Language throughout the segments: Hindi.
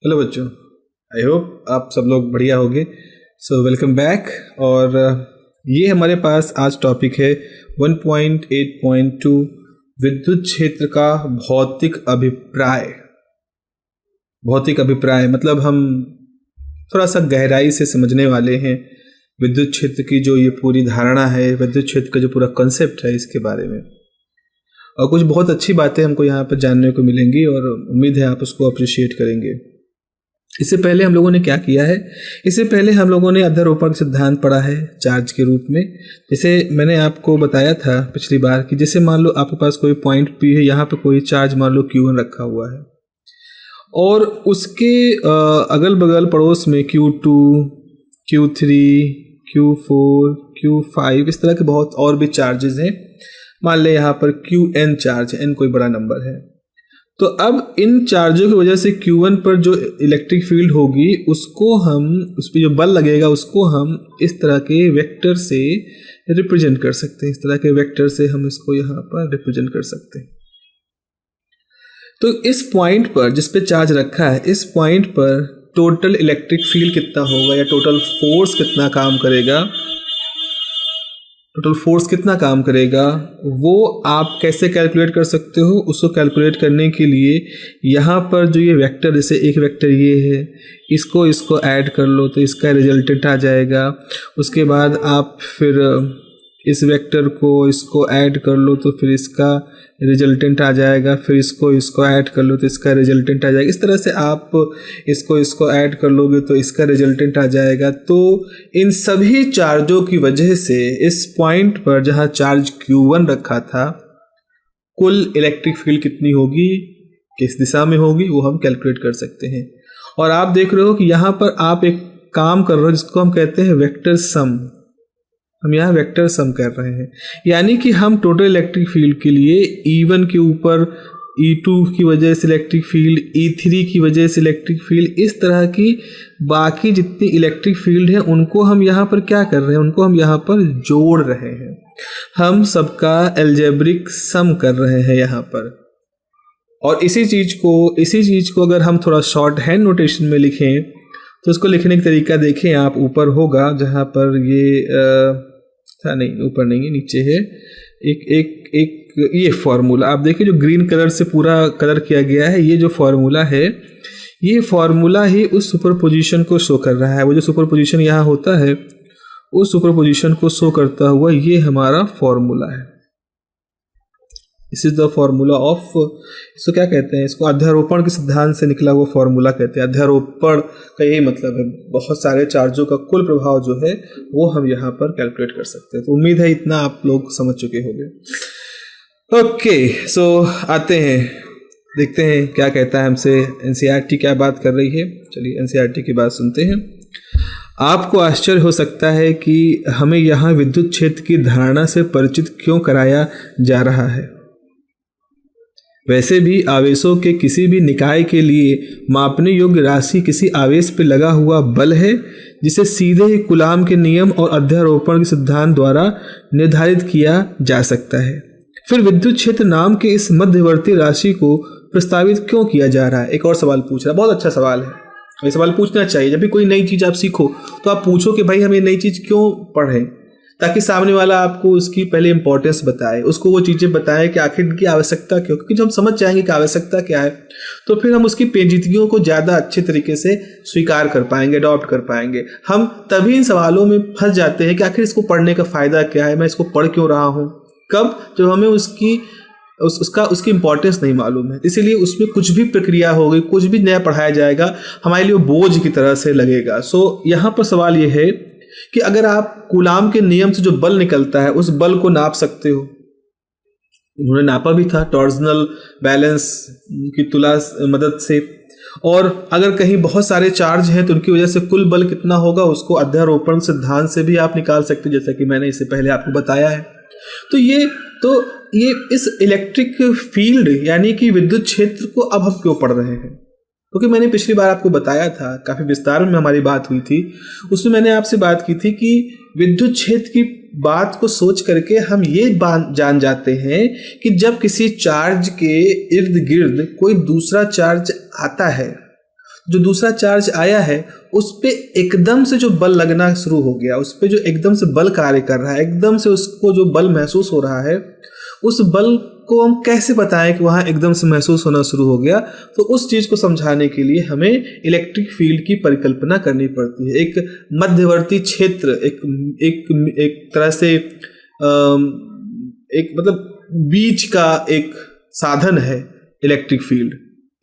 हेलो बच्चों, आई होप आप सब लोग बढ़िया होंगे। So welcome back. और ये हमारे पास आज टॉपिक है 1.8.2 विद्युत क्षेत्र का भौतिक अभिप्राय। भौतिक अभिप्राय मतलब हम थोड़ा सा गहराई से समझने वाले हैं विद्युत क्षेत्र की जो ये पूरी धारणा है, विद्युत क्षेत्र का जो पूरा कॉन्सेप्ट है, इसके बारे में। और कुछ बहुत अच्छी बातें हमको यहाँ पर जानने को मिलेंगी और उम्मीद है आप उसको अप्रिशिएट करेंगे। इससे पहले हम लोगों ने क्या किया है, इससे पहले हम लोगों ने अध्यारोपण सिद्धांत पढ़ा है चार्ज के रूप में। जैसे मैंने आपको बताया था पिछली बार कि जैसे मान लो आपके पास कोई पॉइंट P है, यहाँ पे कोई चार्ज मान लो Q1 रखा हुआ है और उसके अगल बगल पड़ोस में Q2, Q3, Q4, Q5 इस तरह के बहुत और भी चार्जेस हैं। मान ले यहाँ पर Qn चार्ज है, n कोई बड़ा नंबर है। तो अब इन चार्जों की वजह से Q1 पर जो इलेक्ट्रिक फील्ड होगी उसको हम, उस पर जो बल लगेगा उसको हम इस तरह के वेक्टर से रिप्रेजेंट कर सकते हैं। इस तरह के वेक्टर से हम इसको यहाँ पर रिप्रेजेंट कर सकते हैं। तो इस पॉइंट पर जिस पे चार्ज रखा है, इस पॉइंट पर टोटल इलेक्ट्रिक फील्ड कितना होगा या टोटल फोर्स कितना काम करेगा, टोटल फोर्स कितना काम करेगा, वो आप कैसे कैलकुलेट कर सकते हो। उसको कैलकुलेट करने के लिए यहाँ पर जो ये वेक्टर, जैसे एक वेक्टर ये है, इसको ऐड कर लो तो इसका रिजल्टेंट आ जाएगा। उसके बाद आप फिर इस वेक्टर को इसको ऐड कर लो तो फिर इसका रिजल्टेंट आ जाएगा। फिर इसको ऐड कर लो तो इसका रिजल्टेंट आ जाएगा। इस तरह से आप इसको ऐड कर लोगे तो इसका रिजल्टेंट आ जाएगा। तो इन सभी चार्जों की वजह से इस पॉइंट पर जहाँ चार्ज Q1 रखा था, कुल इलेक्ट्रिक फील्ड कितनी होगी, किस दिशा में होगी, वो हम कैलकुलेट कर सकते हैं। और आप देख रहे हो कि यहाँ पर आप एक काम कर रहे हो जिसको हम कहते हैं वेक्टर सम। हम यहाँ वेक्टर सम कर रहे हैं, यानी कि हम टोटल इलेक्ट्रिक फील्ड के लिए E1 के ऊपर E2 की वजह से इलेक्ट्रिक फील्ड, E3 की वजह से इलेक्ट्रिक फील्ड, इस तरह की बाकी जितनी इलेक्ट्रिक फील्ड है उनको हम यहाँ पर क्या कर रहे हैं, उनको हम यहाँ पर जोड़ रहे हैं। हम सबका अलजेब्रिक सम कर रहे हैं यहाँ पर। और इसी चीज़ को अगर हम थोड़ा शॉर्ट हैंड नोटेशन में लिखें तो इसको लिखने का तरीका देखें आप। ऊपर होगा जहाँ पर ये था, नहीं ऊपर नहीं है, नीचे है एक ये फॉर्मूला आप देखिए जो ग्रीन कलर से पूरा कलर किया गया है। ये जो फॉर्मूला है, ये फॉर्मूला ही उस सुपरपोजिशन को शो कर रहा है। वो जो सुपरपोजिशन यहाँ होता है उस सुपरपोजिशन को शो करता हुआ ये हमारा फॉर्मूला है। This is the formula of, इसको क्या कहते हैं, इसको अध्यारोपण के सिद्धांत से निकला हुआ फॉर्मूला कहते हैं। अध्यारोपण का यही मतलब है, बहुत सारे चार्जों का कुल प्रभाव जो है वो हम यहाँ पर कैलकुलेट कर सकते हैं। तो उम्मीद है इतना आप लोग समझ चुके होंगे। ओके, सो आते हैं, देखते हैं क्या कहता है हमसे एनसीईआरटी, क्या बात कर रही है। चलिए एनसीईआरटी की बात सुनते हैं। आपको आश्चर्य हो सकता है कि हमें यहाँ विद्युत क्षेत्र की धारणा से परिचित क्यों कराया जा रहा है। वैसे भी आवेशों के किसी भी निकाय के लिए मापने योग्य राशि किसी आवेश पर लगा हुआ बल है, जिसे सीधे ही कूलाम के नियम और अध्यारोपण के सिद्धांत द्वारा निर्धारित किया जा सकता है। फिर विद्युत क्षेत्र नाम के इस मध्यवर्ती राशि को प्रस्तावित क्यों किया जा रहा है। एक और सवाल पूछ रहा है, बहुत अच्छा सवाल है। ये सवाल पूछना चाहिए। जब भी कोई नई चीज़ आप सीखो तो आप पूछो कि भाई हम ये नई चीज़ क्यों पढ़ें, ताकि सामने वाला आपको उसकी पहले इंपॉर्टेंस बताए, उसको वो चीज़ें बताए कि आखिर इनकी आवश्यकता क्यों। क्योंकि जब हम समझ जाएंगे कि आवश्यकता क्या है तो फिर हम उसकी पेचीदगियों को ज़्यादा अच्छे तरीके से स्वीकार कर पाएंगे, अडॉप्ट कर पाएंगे। हम तभी इन सवालों में फंस जाते हैं कि आखिर इसको पढ़ने का फ़ायदा क्या है, मैं इसको पढ़ क्यों रहा हूँ, कब, जब हमें उसकी इंपॉर्टेंस नहीं मालूम है। इसीलिए उसमें कुछ भी प्रक्रिया होगी, कुछ भी नया पढ़ाया जाएगा, हमारे लिए बोझ की तरह से लगेगा। सो यहाँ पर सवाल ये है कि अगर आप कूलाम के नियम से जो बल निकलता है उस बल को नाप सकते हो। उन्होंने नापा भी था टॉर्जनल बैलेंस की तुला मदद से। और अगर कहीं बहुत सारे चार्ज हैं तो उनकी वजह से कुल बल कितना होगा उसको अध्यारोपण सिद्धांत से भी आप निकाल सकते, जैसा कि मैंने इससे पहले आपको बताया है। तो ये इस इलेक्ट्रिक फील्ड यानी कि विद्युत क्षेत्र को अब हम क्यों पढ़ रहे हैं, क्योंकि मैंने पिछली बार आपको बताया था, काफ़ी विस्तार में हमारी बात हुई थी। उसमें मैंने आपसे बात की थी कि विद्युत क्षेत्र की बात को सोच करके हम ये जान जाते हैं कि जब किसी चार्ज के इर्द गिर्द कोई दूसरा चार्ज आता है जो दूसरा चार्ज आया है उस पे एकदम से जो बल लगना शुरू हो गया, उस पे जो एकदम से बल कार्य कर रहा है, एकदम से उसको जो बल महसूस हो रहा है, उस बल को हम कैसे बताएं कि वहाँ एकदम से महसूस होना शुरू हो गया। तो उस चीज़ को समझाने के लिए हमें इलेक्ट्रिक फील्ड की परिकल्पना करनी पड़ती है। एक मध्यवर्ती क्षेत्र, एक तरह से एक मतलब बीच का एक साधन है इलेक्ट्रिक फील्ड,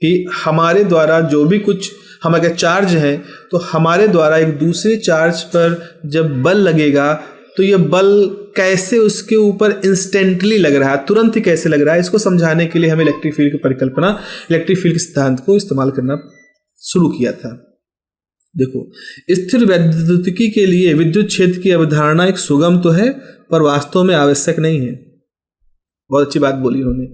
कि हमारे द्वारा जो भी कुछ हम अगर चार्ज हैं तो हमारे द्वारा एक दूसरे चार्ज पर जब बल लगेगा तो ये बल कैसे उसके ऊपर इंस्टेंटली लग रहा है, तुरंत ही कैसे लग रहा है, इसको समझाने के लिए हमें इलेक्ट्रिक फील्ड की परिकल्पना, इलेक्ट्रिक फील्ड के सिद्धांत को इस्तेमाल करना शुरू किया था। देखो, स्थिर वैद्युतिकी के लिए विद्युत क्षेत्र की अवधारणा एक सुगम तो है पर वास्तव में आवश्यक नहीं है। बहुत अच्छी बात बोली उन्होंने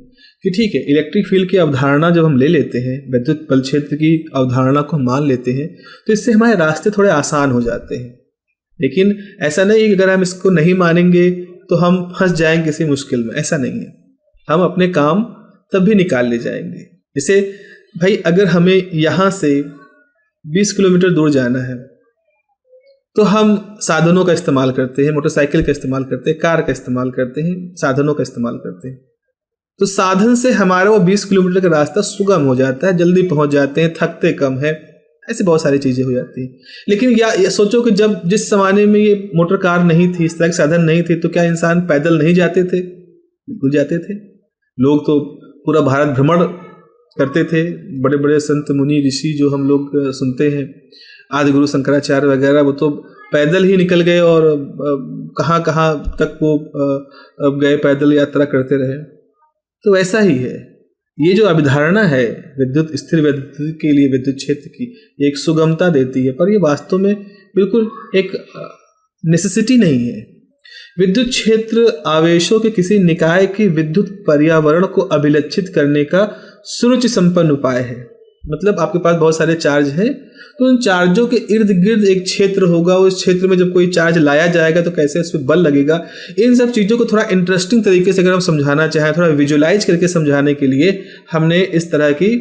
कि ठीक है, इलेक्ट्रिक फील्ड की अवधारणा जब हम ले लेते हैं, विद्युत बल क्षेत्र की अवधारणा को हम मान लेते हैं तो इससे हमारे रास्ते थोड़े आसान हो जाते हैं। लेकिन ऐसा नहीं कि अगर हम इसको नहीं मानेंगे तो हम फंस जाएंगे किसी मुश्किल में, ऐसा नहीं है। हम अपने काम तब भी निकाल ले जाएंगे। जैसे भाई, अगर हमें यहाँ से 20 किलोमीटर दूर जाना है तो हम साधनों का इस्तेमाल करते हैं, मोटरसाइकिल का इस्तेमाल करते हैं, कार का इस्तेमाल करते हैं, साधनों का इस्तेमाल करते हैं। तो साधन से हमारा वो 20 किलोमीटर का रास्ता सुगम हो जाता है, जल्दी पहुंच जाते हैं, थकते कम है, ऐसी बहुत सारी चीज़ें हो जाती हैं। लेकिन या सोचो कि जब जिस ज़माने में ये मोटर कार नहीं थी, इस तरह के साधन नहीं थे, तो क्या इंसान पैदल नहीं जाते थे? बिल्कुल जाते थे। लोग तो पूरा भारत भ्रमण करते थे। बड़े बड़े संत मुनि ऋषि जो हम लोग सुनते हैं, आदि गुरु शंकराचार्य वगैरह, वो तो पैदल ही निकल गए और कहाँ कहाँ तक वो गए, पैदल यात्रा करते रहे। तो ऐसा ही है, ये जो अवधारणा है विद्युत, स्थिर वैद्युत के लिए विद्युत क्षेत्र की, ये एक सुगमता देती है, पर ये वास्तव में बिल्कुल एक नेसेसिटी नहीं है। विद्युत क्षेत्र आवेशों के किसी निकाय के विद्युत पर्यावरण को अभिलक्षित करने का सुरुचि संपन्न उपाय है। मतलब आपके पास बहुत सारे चार्ज हैं, तो उन चार्जों के इर्द गिर्द एक क्षेत्र होगा, उस क्षेत्र में जब कोई चार्ज लाया जाएगा तो कैसे उस पर बल लगेगा, इन सब चीज़ों को थोड़ा इंटरेस्टिंग तरीके से अगर हम समझाना चाहें, थोड़ा विजुलाइज करके समझाने के लिए हमने इस तरह की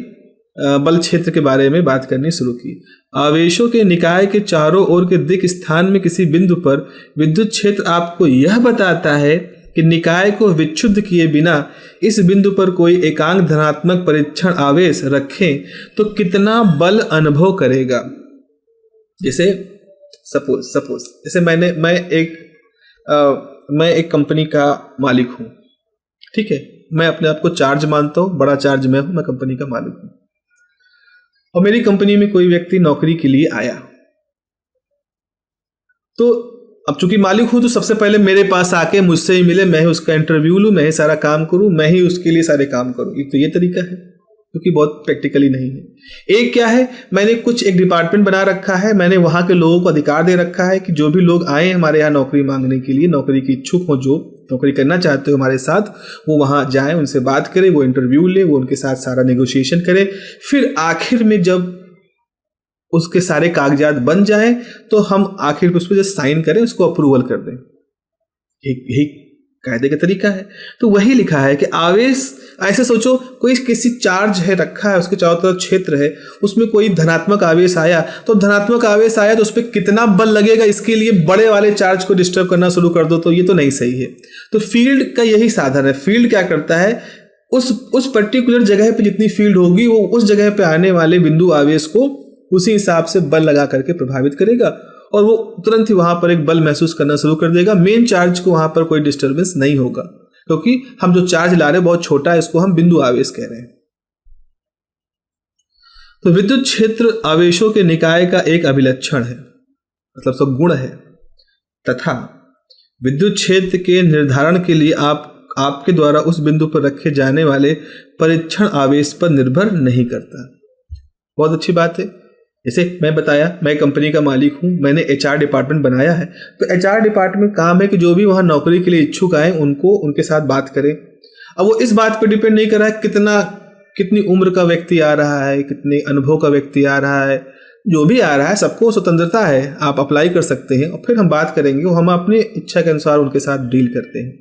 बल क्षेत्र के बारे में बात करनी शुरू की। आवेशों के निकाय के चारों ओर के दिक् स्थान में किसी बिंदु पर विद्युत क्षेत्र आपको यह बताता है कि निकाय को विक्षुब्ध किए बिना इस बिंदु पर कोई एकांक धनात्मक परीक्षण आवेश रखें तो कितना बल अनुभव करेगा। जैसे सपोज जैसे मैं एक कंपनी का मालिक हूँ, ठीक है, मैं अपने आप को चार्ज मानता हूँ, बड़ा चार्ज मैं हूँ, मैं कंपनी का मालिक हूँ, और मेरी कंपनी में कोई व्यक्ति नौकरी के लिए आया। तो अब चूंकि मालिक हूं तो सबसे पहले मेरे पास आके मुझसे ही मिले, मैं ही उसका इंटरव्यू लूं, मैं ही सारा काम करूं, मैं ही उसके लिए सारे काम करूं। एक तो ये तरीका है क्योंकि बहुत प्रैक्टिकली नहीं है। एक क्या है, मैंने एक डिपार्टमेंट बना रखा है, मैंने वहां के लोगों को अधिकार दे रखा है कि जो भी लोग आए हमारे यहाँ नौकरी मांगने के लिए, नौकरी की इच्छुक हो, जो नौकरी करना चाहते हो हमारे साथ, वो वहां जाए, उनसे बात करें, वो इंटरव्यू ले, वो उनके साथ सारा नेगोशिएशन करे, फिर आखिर में जब उसके सारे कागजात बन जाएं तो हम आखिर उस पर जो साइन करें उसको अप्रूवल कर दें। यही कायदे का तरीका है। तो वही लिखा है कि आवेश, ऐसे सोचो कोई किसी चार्ज है रखा है, उसके चारों तरफ क्षेत्र है, उसमें कोई धनात्मक आवेश आया, तो धनात्मक आवेश आया तो उस पर कितना बल लगेगा, इसके लिए बड़े वाले चार्ज को डिस्टर्ब करना शुरू कर दो, तो ये तो नहीं सही है। तो फील्ड का यही साधन है। फील्ड क्या करता है, उस पर्टिकुलर जगह पे जितनी फील्ड होगी वो उस जगह पे आने वाले बिंदु आवेश को उसी हिसाब से बल लगा करके प्रभावित करेगा और वो तुरंत ही वहां पर एक बल महसूस करना शुरू कर देगा। मेन चार्ज को वहां पर कोई डिस्टर्बेंस नहीं होगा क्योंकि हम जो चार्ज ला रहे हैं बहुत छोटा है, इसको हम बिंदु आवेश कह रहे हैं। तो विद्युत क्षेत्र आवेशों के निकाय का एक अभिलक्षण है, मतलब सब गुण है, तथा विद्युत क्षेत्र के निर्धारण के लिए आपके द्वारा उस बिंदु पर रखे जाने वाले परीक्षण आवेश पर निर्भर नहीं करता। बहुत अच्छी बात है। जैसे मैं बताया, मैं कंपनी का मालिक हूँ, मैंने HR डिपार्टमेंट बनाया है, तो HR डिपार्टमेंट काम है कि जो भी वहाँ नौकरी के लिए इच्छुक आए उनके साथ बात करें। अब वो इस बात पर डिपेंड नहीं कर रहा है कितनी उम्र का व्यक्ति आ रहा है, कितने अनुभव का व्यक्ति आ रहा है, जो भी आ रहा है सबको स्वतंत्रता है, आप अप्लाई कर सकते हैं और फिर हम बात करेंगे, वो हम अपनी इच्छा के अनुसार उनके साथ डील करते हैं।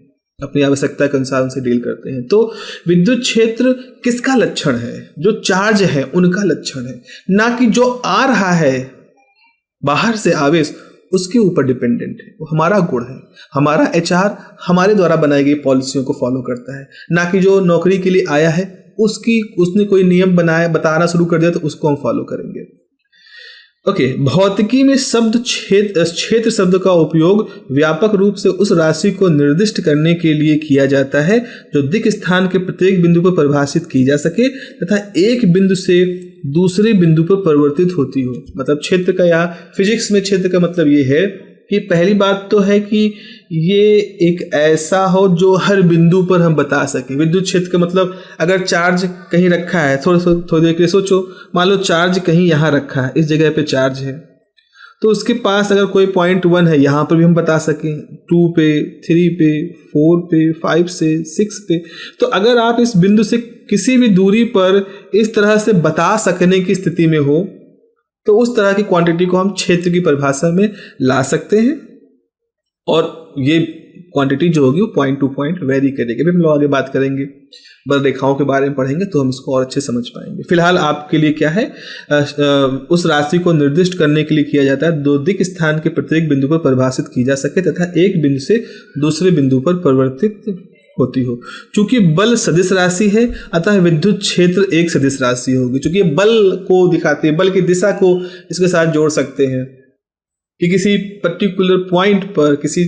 अपनी आवश्यकता के अनुसार उनसे डील करते हैं। तो विद्युत क्षेत्र किसका लक्षण है? जो चार्ज है उनका लक्षण है, ना कि जो आ रहा है बाहर से आवेश उसके ऊपर डिपेंडेंट है। वो हमारा गुण है, हमारा एचआर हमारे द्वारा बनाई गई पॉलिसियों को फॉलो करता है, ना कि जो नौकरी के लिए आया है उसने कोई नियम बनाया बताना शुरू कर दिया तो उसको हम फॉलो करेंगे। ओके, भौतिकी में क्षेत्र शब्द का उपयोग व्यापक रूप से उस राशि को निर्दिष्ट करने के लिए किया जाता है जो दिक् स्थान के प्रत्येक बिंदु पर परिभाषित की जा सके तथा एक बिंदु से दूसरे बिंदु पर परिवर्तित होती हो। मतलब क्षेत्र का, या फिजिक्स में क्षेत्र का मतलब ये है कि पहली बात तो है कि ये एक ऐसा हो जो हर बिंदु पर हम बता सकें। विद्युत क्षेत्र का मतलब अगर चार्ज कहीं रखा है, थोड़ी देर के लिए सोचो, मान लो चार्ज कहीं यहाँ रखा है, इस जगह पे चार्ज है, तो उसके पास अगर कोई पॉइंट 1 है, यहाँ पर भी हम बता सकें, 2 पे, 3 पे, 4 पे, 5 से 6 पे। तो अगर आप इस बिंदु से किसी भी दूरी पर इस तरह से बता सकने की स्थिति में हो तो उस तरह की क्वांटिटी को हम क्षेत्र की परिभाषा में ला सकते हैं, और ये क्वांटिटी जो होगी वो पॉइंट टू पॉइंट वेरी करेगी। अभी हम लोग आगे बात करेंगे, बल रेखाओं के बारे में पढ़ेंगे तो हम इसको और अच्छे समझ पाएंगे। फिलहाल आपके लिए क्या है, उस राशि को निर्दिष्ट करने के लिए किया जाता है दो दिक् स्थान के प्रत्येक बिंदु पर परिभाषित की जा सके तथा एक बिंदु से दूसरे बिंदु पर परिवर्तित होती हो। चूंकि बल सदिश राशि है अतः विद्युत क्षेत्र एक सदिश राशि होगी। चूंकि बल को दिखाते हैं, बल की दिशा को इसके साथ जोड़ सकते हैं कि किसी पर्टिकुलर पॉइंट पर किसी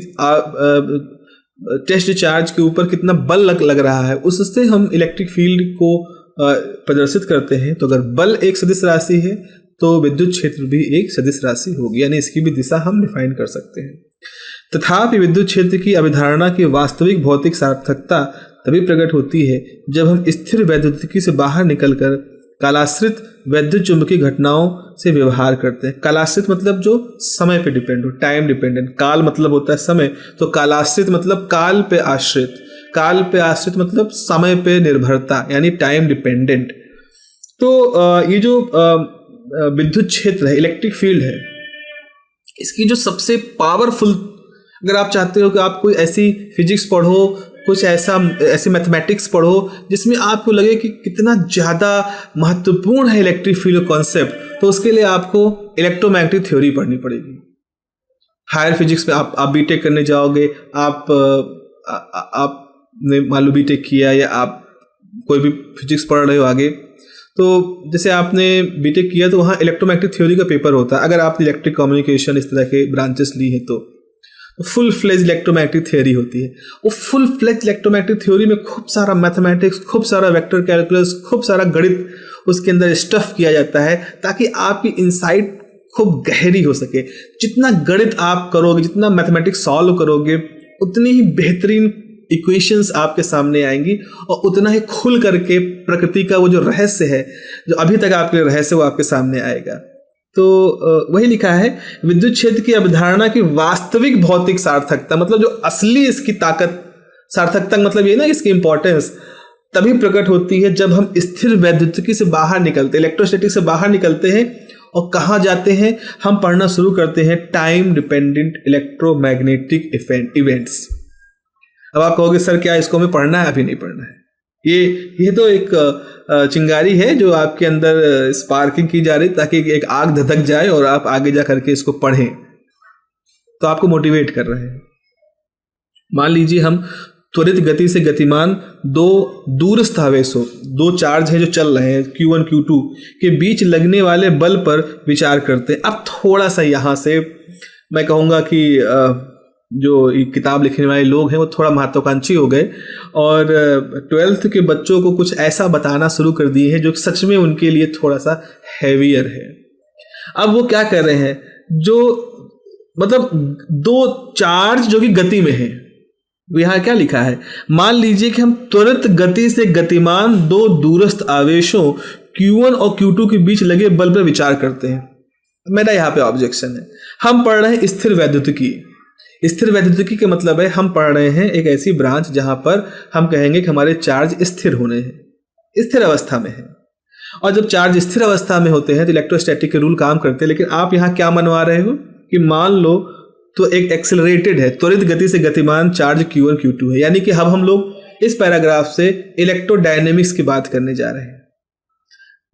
टेस्ट चार्ज के ऊपर कितना बल लग रहा है, उससे हम इलेक्ट्रिक फील्ड को प्रदर्शित करते हैं। तो अगर बल एक सदिश राशि है तो विद्युत क्षेत्र भी एक सदिश राशि होगी, यानी इसकी भी दिशा हम डिफाइन कर सकते हैं। तथापि विद्युत क्षेत्र की अवधारणा की वास्तविक भौतिक सार्थकता तभी प्रकट होती है जब हम स्थिर वैद्युतिकी से बाहर निकलकर कालाश्रित वैद्युत चुंबकीय घटनाओं से व्यवहार करते हैं। कालाश्रित मतलब जो समय पे डिपेंड हो, टाइम डिपेंडेंट। काल मतलब होता है समय, तो कालाश्रित मतलब काल पे आश्रित। काल पे आश्रित मतलब समय पे निर्भरता, यानी टाइम डिपेंडेंट। तो ये जो विद्युत क्षेत्र है, इलेक्ट्रिक फील्ड है, इसकी जो सबसे पावरफुल, अगर आप चाहते हो कि आप कोई ऐसी फिजिक्स पढ़ो, कुछ ऐसे मैथमेटिक्स पढ़ो जिसमें आपको लगे कि कितना ज़्यादा महत्वपूर्ण है इलेक्ट्रिक फील्ड कॉन्सेप्ट, तो उसके लिए आपको इलेक्ट्रोमैग्नेटिक थ्योरी पढ़नी पड़ेगी। हायर फिजिक्स में आप बीटेक करने जाओगे, आपने मान लो बीटेक किया या आप कोई भी फिजिक्स पढ़ रहे हो आगे, तो जैसे आपने बीटेक किया तो वहाँ इलेक्ट्रोमैग्नेटिक थ्योरी का पेपर होता है। अगर आपने इलेक्ट्रिक कम्युनिकेशन इस तरह के ब्रांचेस ली हैं तो फुल फ्लेज इलेक्ट्रोमैग्नेटिक थ्योरी होती है। वो फुल फ्लेज इलेक्ट्रोमैग्नेटिक थ्योरी में खूब सारा मैथमेटिक्स, खूब सारा वेक्टर कैलकुलस, खूब सारा गणित उसके अंदर स्टफ किया जाता है ताकि आपकी इंसाइट खूब गहरी हो सके। जितना गणित आप करोगे, जितना मैथमेटिक्स सॉल्व करोगे, उतनी ही बेहतरीन इक्वेशंस आपके सामने आएंगी और उतना ही खुल करके प्रकृति का वो जो रहस्य है, जो अभी तक आपके रहस्य, वो आपके सामने आएगा। तो वही लिखा है, विद्युत क्षेत्र की अवधारणा की वास्तविक भौतिक सार्थकता, मतलब जो असली इसकी ताकत, सार्थकता मतलब ये ना इसकी इंपॉर्टेंस तभी प्रकट होती है जब हम स्थिर वैद्युतिकी से बाहर निकलते, इलेक्ट्रोस्टैटिक से बाहर निकलते हैं और कहाँ जाते हैं, हम पढ़ना शुरू करते हैं टाइम डिपेंडेंट इलेक्ट्रोमैग्नेटिक इवेंट्स। अब आप कहोगे सर क्या इसको हमें पढ़ना है? अभी नहीं पढ़ना है। ये तो एक चिंगारी है जो आपके अंदर स्पार्किंग की जा रही ताकि एक आग धधक जाए और आप आगे जा करके इसको पढ़ें, तो आपको मोटिवेट कर रहे हैं। मान लीजिए हम त्वरित गति से गतिमान दो दूरस्थ आवेशों, दो चार्ज हैं जो चल रहे हैं, Q1 Q2 के बीच लगने वाले बल पर विचार करते हैं। अब थोड़ा सा यहाँ से मैं कहूँगा कि जो किताब लिखने वाले लोग हैं वो थोड़ा महत्वाकांक्षी हो गए और 12th के बच्चों को कुछ ऐसा बताना शुरू कर दिए हैं जो सच में उनके लिए थोड़ा सा हैवियर है। अब वो क्या कर रहे हैं, जो मतलब दो चार्ज जो कि गति में है, यहाँ क्या लिखा है, मान लीजिए कि हम त्वरित गति से गतिमान दो दूरस्थ आवेशों Q1 और Q2 के बीच लगे बल पर विचार करते हैं। मेरा यहाँ पे ऑब्जेक्शन है, हम पढ़ रहे हैं स्थिर वैद्युतिकी। स्थिर वैद्युतिकी के मतलब है हम पढ़ रहे हैं एक ऐसी ब्रांच जहां पर हम कहेंगे कि हमारे चार्ज स्थिर होने हैं, स्थिर अवस्था में है। और जब चार्ज स्थिर अवस्था में होते हैं तो इलेक्ट्रोस्टैटिक के रूल काम करते हैं। लेकिन आप यहाँ क्या मनवा रहे हो कि मान लो तो एक एक्सेलरेटेड है, त्वरित गति से गतिमान चार्ज Q1 Q2 है। यानी कि अब हम लोग इस पैराग्राफ से इलेक्ट्रोडायनेमिक्स की बात करने जा रहे हैं,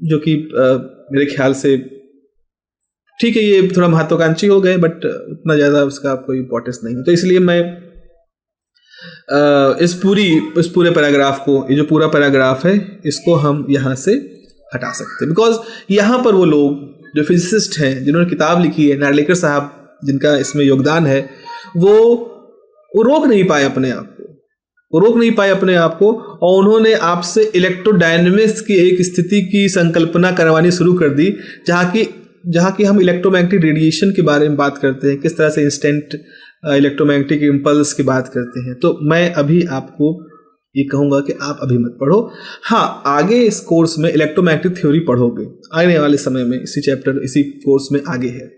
जो कि मेरे ख्याल से ठीक है, ये थोड़ा महत्वाकांक्षी हो गए, बट उतना ज़्यादा उसका कोई इंपॉर्टेंस नहीं है। तो इसलिए मैं इस पूरे पैराग्राफ को, ये जो पूरा पैराग्राफ है, इसको हम यहाँ से हटा सकते हैं, बिकॉज यहाँ पर वो लोग जो फिजिसिस्ट हैं, जिन्होंने किताब लिखी है, नार्लिकर साहब, जिनका इसमें योगदान है, वो रोक नहीं पाए अपने आप को, और उन्होंने आपसे इलेक्ट्रोडायनेमिक्स की एक स्थिति की संकल्पना करवानी शुरू कर दी, जहाँ की हम इलेक्ट्रोमैग्नेटिक रेडिएशन के बारे में बात करते हैं, किस तरह से इंस्टेंट इलेक्ट्रोमैग्नेटिक इम्पल्स की बात करते हैं। तो मैं अभी आपको ये कहूँगा कि आप अभी मत पढ़ो। हाँ, आगे इस कोर्स में इलेक्ट्रोमैग्नेटिक थ्योरी पढ़ोगे, आने वाले समय में इसी चैप्टर, इसी कोर्स में आगे है,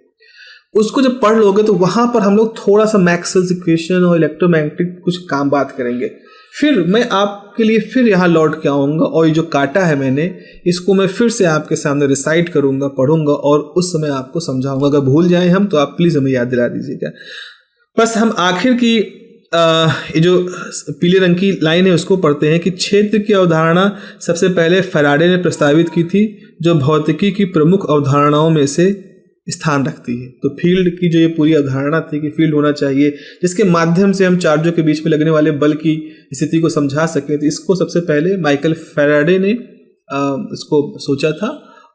उसको जब पढ़ लोगे तो वहाँ पर हम लोग थोड़ा सा मैक्सवेल्स इक्वेशन और इलेक्ट्रोमैग्नेटिक कुछ काम बात करेंगे। फिर मैं आपके लिए फिर यहाँ लौट के आऊँगा, और ये जो काटा है मैंने, इसको मैं फिर से आपके सामने रिसाइट करूँगा, पढ़ूंगा, और उस समय आपको समझाऊंगा। अगर भूल जाएं हम तो आप प्लीज़ हमें याद दिला दीजिएगा। बस हम आखिर की ये जो पीले रंग की लाइन है उसको पढ़ते हैं कि क्षेत्र की अवधारणा सबसे पहले फैराडे ने प्रस्तावित की थी, जो भौतिकी की प्रमुख अवधारणाओं में से स्थान रखती है। तो फील्ड की जो ये पूरी अवधारणा थी कि फील्ड होना चाहिए जिसके माध्यम से हम चार्जों के बीच में लगने वाले बल की स्थिति को समझा सकें, तो इसको सबसे पहले माइकल फैराडे ने इसको सोचा था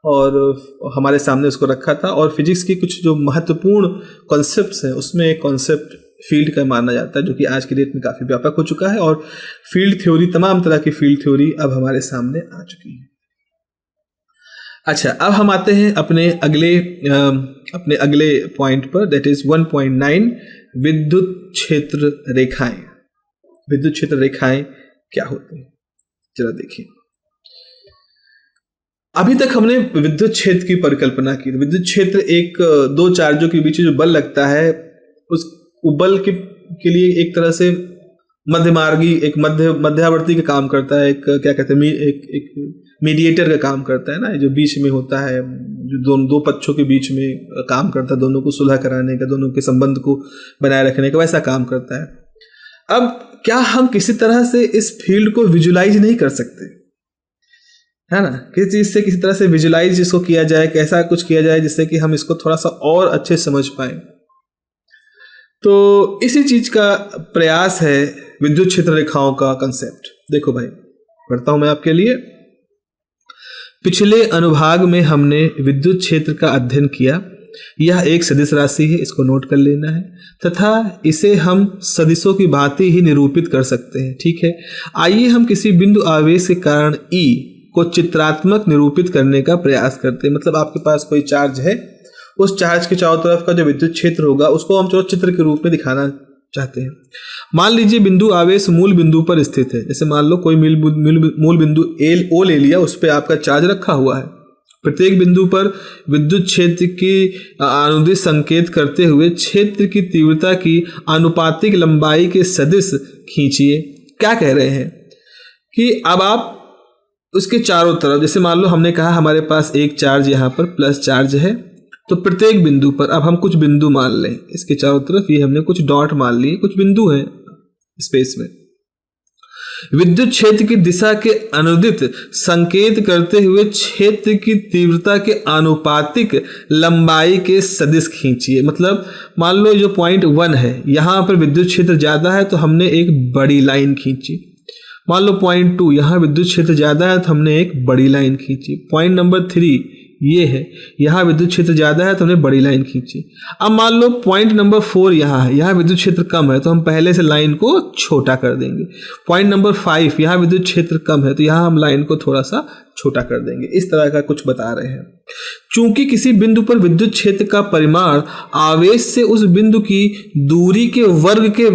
और हमारे सामने उसको रखा था। और फिजिक्स की कुछ जो महत्वपूर्ण कॉन्सेप्ट्स हैं उसमें एक कॉन्सेप्ट फील्ड का माना जाता है, जो कि आज की डेट में काफ़ी व्यापक हो चुका है, और फील्ड थ्योरी, तमाम तरह की फील्ड थ्योरी अब हमारे सामने आ चुकी है। अच्छा, अब हम आते हैं अपने अगले पॉइंट पर, दैट इज 1.9 विद्युत क्षेत्र रेखाएं। विद्युत क्षेत्र रेखाएं क्या होती हैं, जरा देखिए। अभी तक हमने विद्युत क्षेत्र की परिकल्पना की। विद्युत क्षेत्र एक दो चार्जों के बीच जो बल लगता है, उस बल के लिए एक तरह से मध्यमार्गी, एक मध्यावर्ती का काम करता है, एक क्या कहते हैं, एक मीडिएटर का काम करता है ना, जो बीच में होता है, जो दो पक्षों के बीच में काम करता है, दोनों को सुलह कराने का, दोनों के संबंध को बनाए रखने का, वैसा काम करता है। अब क्या हम किसी तरह से इस फील्ड को विजुलाइज नहीं कर सकते, है ना? किसी चीज़ से किसी तरह से विजुलाइज इसको किया जाए, कैसा कुछ किया जाए जिससे कि हम इसको थोड़ा सा और अच्छे समझ पाए। तो इसी चीज का प्रयास है विद्युत क्षेत्र रेखाओं का कंसेप्ट। देखो भाई, पढ़ता हूं मैं आपके लिए। पिछले अनुभाग में हमने विद्युत क्षेत्र का अध्ययन किया। यह एक सदिश राशि है, इसको नोट कर लेना है, तथा इसे हम सदिशों की भांति ही निरूपित कर सकते हैं। ठीक है, आइए हम किसी बिंदु आवेश के कारण E को चित्रात्मक निरूपित करने का प्रयास करते हैं। मतलब आपके पास कोई चार्ज है, उस चार्ज के चारों तरफ का जो विद्युत क्षेत्र होगा उसको हम चित्र के रूप में दिखाना चाहते हैं। मान लीजिए बिंदु आवेश मूल बिंदु पर स्थित है। जैसे मान लो कोई मूल बिंदु O ले लिया, उस पर आपका चार्ज रखा हुआ है। प्रत्येक बिंदु पर विद्युत क्षेत्र की अनुदिश संकेत करते हुए क्षेत्र की तीव्रता की आनुपातिक लंबाई के सदिश खींचिए। क्या कह रहे हैं कि अब आप उसके चारों तरफ, जैसे मान लो हमने कहा हमारे पास एक चार्ज यहाँ पर प्लस चार्ज है, तो प्रत्येक बिंदु पर अब हम कुछ बिंदु मान लें, इसके चारों तरफ ये हमने कुछ डॉट मान लिए, कुछ बिंदु हैं स्पेस में। विद्युत क्षेत्र की दिशा के अनुदित संकेत करते हुए क्षेत्र की तीव्रता के आनुपातिक लंबाई के सदिश खींचिए। मतलब मान लो जो पॉइंट 1 है, यहाँ पर विद्युत क्षेत्र ज्यादा है तो हमने एक बड़ी लाइन खींची। मान लो पॉइंट 2, यहाँ विद्युत क्षेत्र ज्यादा है तो हमने एक बड़ी लाइन खींची। पॉइंट नंबर 3 ये है, यहाँ विद्युत क्षेत्र ज्यादा है तो हमने बड़ी लाइन खींची। अब मान लो पॉइंट नंबर 4 यहाँ है, यहाँ विद्युत क्षेत्र कम है तो हम पहले से लाइन को छोटा कर देंगे। पॉइंट नंबर 5 यहाँ विद्युत क्षेत्र कम है तो यहाँ हम लाइन को थोड़ा सा छोटा कर देंगे। इस तरह का कुछ बता रहे हैं। चूंकि किसी बिंदु पर विद्युत क्षेत्र का परिमाण आवेश से उस बिंदु की दूरी के वर्ग के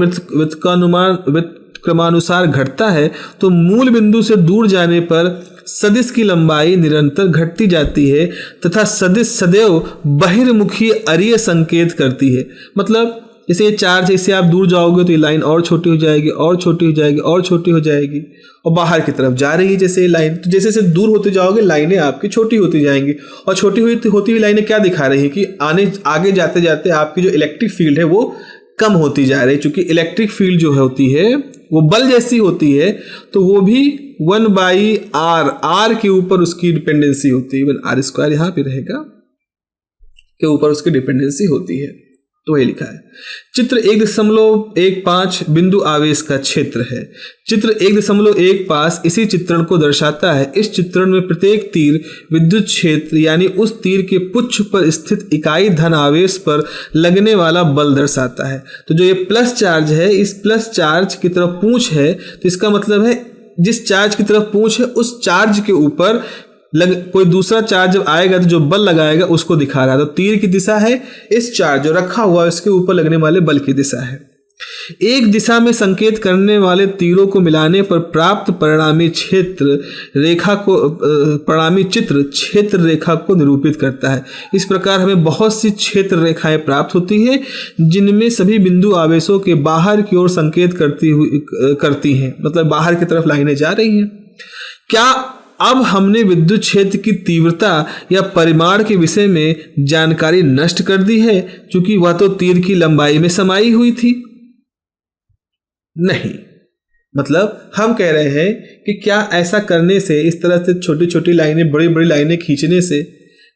क्रमानुसार घटता है, तो मूल बिंदु से दूर जाने पर सदिश की लंबाई निरंतर घटती जाती है तथा सदिश सदैव बहिर्मुखी अरीय संकेत करती है। मतलब जैसे ये चार्ज है, इससे आप दूर जाओगे तो ये लाइन और छोटी हो जाएगी, और छोटी हो जाएगी, और छोटी हो जाएगी, और बाहर की तरफ जा रही है जैसे ये लाइन। तो जैसे जैसे दूर होते जाओगे लाइनें आपकी छोटी होती जाएंगी, और छोटी होती हुई लाइनें क्या दिखा रही है कि आगे जाते जाते आपकी जो इलेक्ट्रिक फील्ड है वो कम होती जा रही है, क्योंकि इलेक्ट्रिक फील्ड जो होती है वो बल जैसी होती है, तो वो भी 1/r, r के ऊपर उसकी डिपेंडेंसी होती है। इवन r² यहाँ पे रहेगा के ऊपर उसकी डिपेंडेंसी होती है। तो वही लिखा है। चित्र 1.15 बिंदु आवेश का क्षेत्र है। चित्र 1.15 इसी चित्रण को दर्शाता है। इस चित्रण में प्रत्येक तीर विद्युत क्षेत्र यानी उस तीर के पुच्छ पर स्थित इकाई धन आवेश पर लगने वाला बल दर्शाता है। तो जो ये प्लस चार्ज है, इस प्लस चार्ज की तरफ पूंछ है, तो इसका मतलब है जिस चार्ज की तरफ पूंछ है उस चार्ज के ऊपर कोई दूसरा चार्ज जब आएगा तो जो बल लगाएगा उसको दिखा रहा है। तो तीर की दिशा है इस चार्ज जो रखा हुआ है उसके ऊपर लगने वाले बल की दिशा है। एक दिशा में संकेत करने वाले तीरों को मिलाने पर प्राप्त परिणामी चित्र क्षेत्र रेखा को निरूपित करता है। इस प्रकार हमें बहुत सी क्षेत्र रेखाएं प्राप्त होती हैं जिनमें सभी बिंदु आवेशों के बाहर की ओर संकेत करती हैं, मतलब बाहर की तरफ लाइनें जा रही हैं। क्या अब हमने विद्युत क्षेत्र की तीव्रता या परिमाण के विषय में जानकारी नष्ट कर दी है, क्योंकि वह तो तीर की लंबाई में समाई हुई थी? नहीं, मतलब हम कह रहे हैं कि क्या ऐसा करने से, इस तरह से छोटी छोटी लाइनें बड़ी बड़ी लाइनें खींचने से,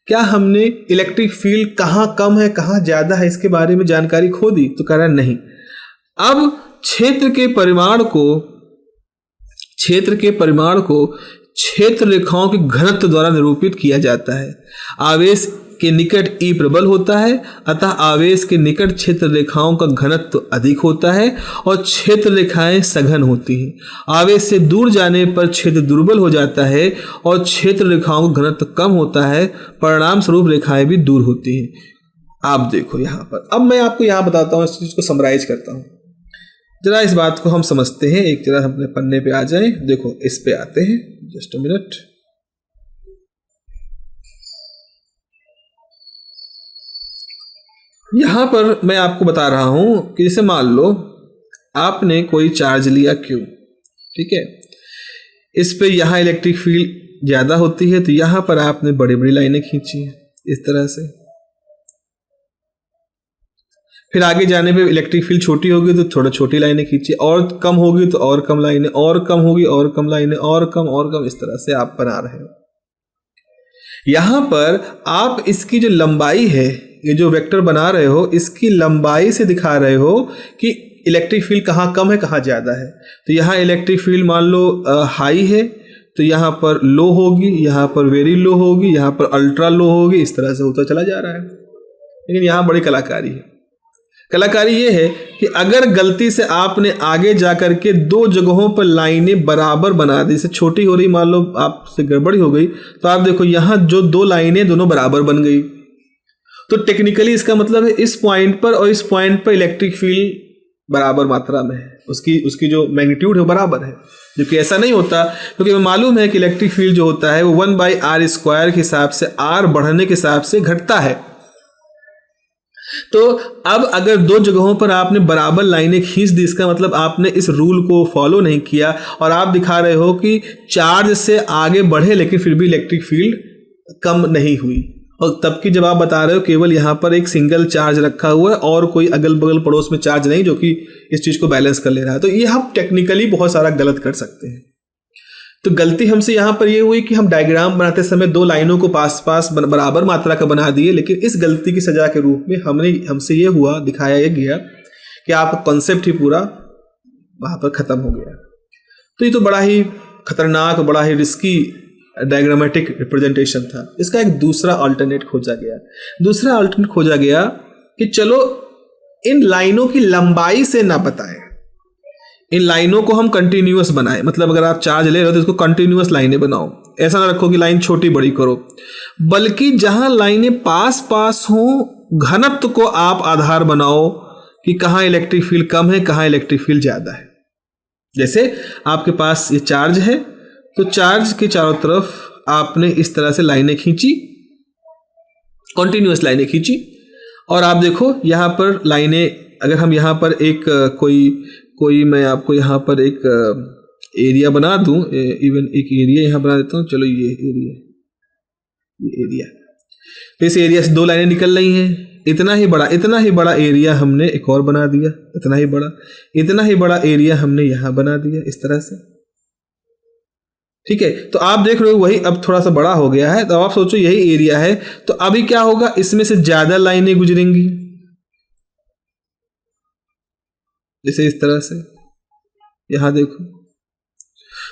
क्या हमने इलेक्ट्रिक फील्ड कहाँ कम है कहाँ ज्यादा है इसके बारे में जानकारी खो दी? तो कह रहा नहीं। अब क्षेत्र के परिमाण को क्षेत्र रेखाओं के घनत्व द्वारा निरूपित किया जाता है। आवेश के निकट E प्रबल होता है, अतः आवेश के निकट क्षेत्र रेखाओं का घनत्व अधिक होता है और क्षेत्र रेखाएं सघन होती हैं। आवेश से दूर जाने पर क्षेत्र दुर्बल हो जाता है और क्षेत्र रेखाओं का घनत्व कम होता है, परिणाम स्वरूप रेखाएं भी दूर होती हैं। आप देखो यहाँ पर, अब मैं आपको यहाँ बताता हूँ, इस चीज को समराइज करता हूँ। जरा इस बात को हम समझते हैं। एक जरा अपने पन्ने पे आ जाएं। देखो इस पे आते हैं, जस्ट अ मिनट। यहां पर मैं आपको बता रहा हूं कि जैसे मान लो आपने कोई चार्ज लिया Q, ठीक है, इस पे यहां इलेक्ट्रिक फील्ड ज्यादा होती है, तो यहां पर आपने बड़ी बड़ी लाइनें खींची है इस तरह से। फिर आगे जाने पे इलेक्ट्रिक फील्ड छोटी होगी तो थोड़ा छोटी लाइनें खींची, और कम होगी तो और कम लाइनें, और कम होगी और कम लाइनें, और कम, इस तरह से आप बना रहे हो। यहां पर आप इसकी जो लंबाई है, ये जो वेक्टर बना रहे हो, इसकी लंबाई से दिखा रहे हो कि इलेक्ट्रिक फील्ड कहाँ कम है कहाँ ज्यादा है। तो यहाँ इलेक्ट्रिक फील्ड मान लो हाई है, तो यहाँ पर लो होगी, यहाँ पर वेरी लो होगी, यहाँ पर अल्ट्रा लो होगी, इस तरह से होता चला जा रहा है। लेकिन यहाँ बड़ी कलाकारी है। कलाकारी ये है कि अगर गलती से आपने आगे जाकर के दो जगहों पर लाइनें बराबर बना दी, जैसे छोटी हो रही, मान लो आपसे गड़बड़ी हो गई, तो आप देखो यहाँ जो दो लाइनें दोनों बराबर बन गई, तो टेक्निकली इसका मतलब है इस पॉइंट पर और इस पॉइंट पर इलेक्ट्रिक फील्ड बराबर मात्रा में है, उसकी जो मैग्नीट्यूड है बराबर है। जो कि ऐसा नहीं होता, क्योंकि हमें मालूम है कि इलेक्ट्रिक फील्ड जो होता है वो 1/r² के हिसाब से, r बढ़ने के हिसाब से घटता है। तो अब अगर दो जगहों पर आपने बराबर लाइनें खींच दी, इसका मतलब आपने इस रूल को फॉलो नहीं किया और आप दिखा रहे हो कि चार्ज से आगे बढ़े लेकिन फिर भी इलेक्ट्रिक फील्ड कम नहीं हुई। और तब की जब आप बता रहे हो केवल यहाँ पर एक सिंगल चार्ज रखा हुआ है और कोई अगल बगल पड़ोस में चार्ज नहीं जो कि इस चीज को बैलेंस कर ले रहा है, तो ये हम टेक्निकली बहुत सारा गलत कर सकते हैं। तो गलती हमसे यहाँ पर ये हुई कि हम डायग्राम बनाते समय दो लाइनों को पास पास बराबर मात्रा का बना दिए, लेकिन इस गलती की सजा के रूप में हमसे ये हुआ, दिखाया ये गया कि आपका कॉन्सेप्ट ही पूरा वहाँ पर ख़त्म हो गया। तो ये तो बड़ा ही खतरनाक, बड़ा ही रिस्की डायग्रामेटिक रिप्रेजेंटेशन था। इसका एक दूसरा अल्टरनेट खोजा गया कि चलो इन लाइनों की लंबाई से ना बताएं, इन लाइनों को हम कंटिन्यूअस बनाएं। मतलब अगर आप चार्ज ले रहे हो तो इसको कंटिन्यूअस लाइनें बनाओ, ऐसा ना रखो कि लाइन छोटी बड़ी करो, बल्कि जहां लाइनें पास पास हों घनत्व को आप आधार बनाओ कि कहां इलेक्ट्रिक फील्ड कम है कहां इलेक्ट्रिक फील्ड ज्यादा है। जैसे आपके पास ये चार्ज है, तो चार्ज के चारों तरफ आपने इस तरह से लाइनें खींची, कंटिन्यूअस लाइनें खींची, और आप देखो यहाँ पर लाइनें, अगर हम यहाँ पर एक कोई मैं आपको यहाँ पर एक एरिया बना दूं, इवन एक एरिया यहाँ बना देता हूँ। चलो ये एरिया, तो इस एरिया से दो लाइनें निकल रही हैं, इतना ही बड़ा एरिया हमने एक और बना दिया, इतना ही बड़ा एरिया हमने यहाँ बना दिया इस तरह से। ठीक है, तो आप देख रहे हो वही अब थोड़ा सा बड़ा हो गया है। तो आप सोचो यही एरिया है, तो अभी क्या होगा, इसमें से ज्यादा लाइनें गुजरेंगी, जैसे इस तरह से। यहां देखो,